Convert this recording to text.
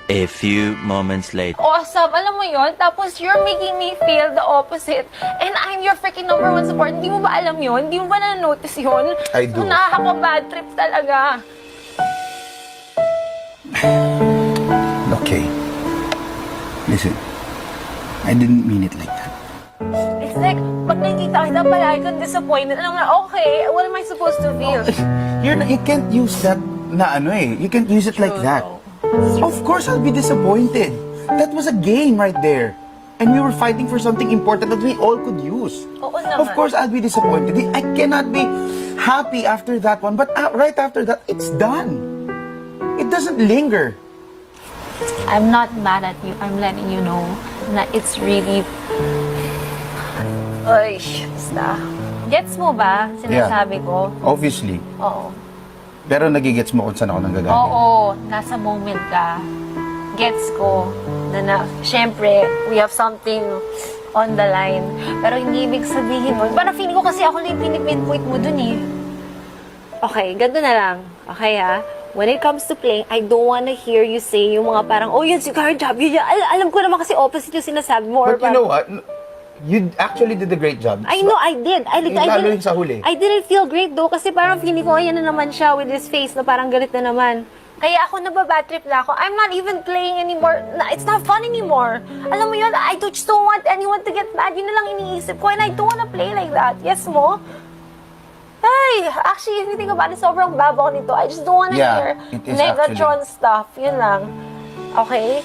A few moments later. Awesome, alam mo yon. Tapos you're making me feel the opposite. And I'm your freaking number one support. Hindi mo ba alam yon? Hindi mo ba na-notice yon? I do. So, nakaka-bad trip talaga. Okay. Listen, I didn't mean it like that. It's like, pag nakikita kita palagi kang disappointed, alam mo na, okay, what am I supposed to feel? You can't use that na ano eh. You can't use it like that. Of course I'll be disappointed. That was a game right there. And we were fighting for something important that we all could use. Oo naman. Of course I'll be disappointed. I cannot be happy after that one. But right after that, it's done. It doesn't linger. I'm not mad at you. I'm letting you know na it's really... Ay, basta. Gets mo ba sinasabi ko? Obviously. Oo. Pero nagigets mo kung saan ako nanggagaling. Oo, nasa moment ka. Gets ko na syempre, we have something on the line. Pero hindi ibig sabihin mo. Parang feeling ko kasi ako lang yung pinipinpoint mo dun eh. Okay, ganito na lang. Okay ha? When it comes to playing, I don't wanna hear you say yung mga parang, oh yun, si Karen job, yun. Alam ko naman kasi opposite yung sinasabi mo. But you know what? You actually did a great job. I know, I did. Lalo yung sa huli. I didn't feel great though kasi parang feeling ko, ayan na naman siya with his face na parang galit na naman. Kaya ako nababad trip na ako. I'm not even playing anymore. It's not fun anymore. Alam mo yun, I just don't want anyone to get mad. Yun na lang iniisip ko and I don't wanna play like that. Yes mo? Ay, actually, if you think about it, sobrang babaw nito. I just don't wanna hear it is Megatron stuff. Yun lang. Okay?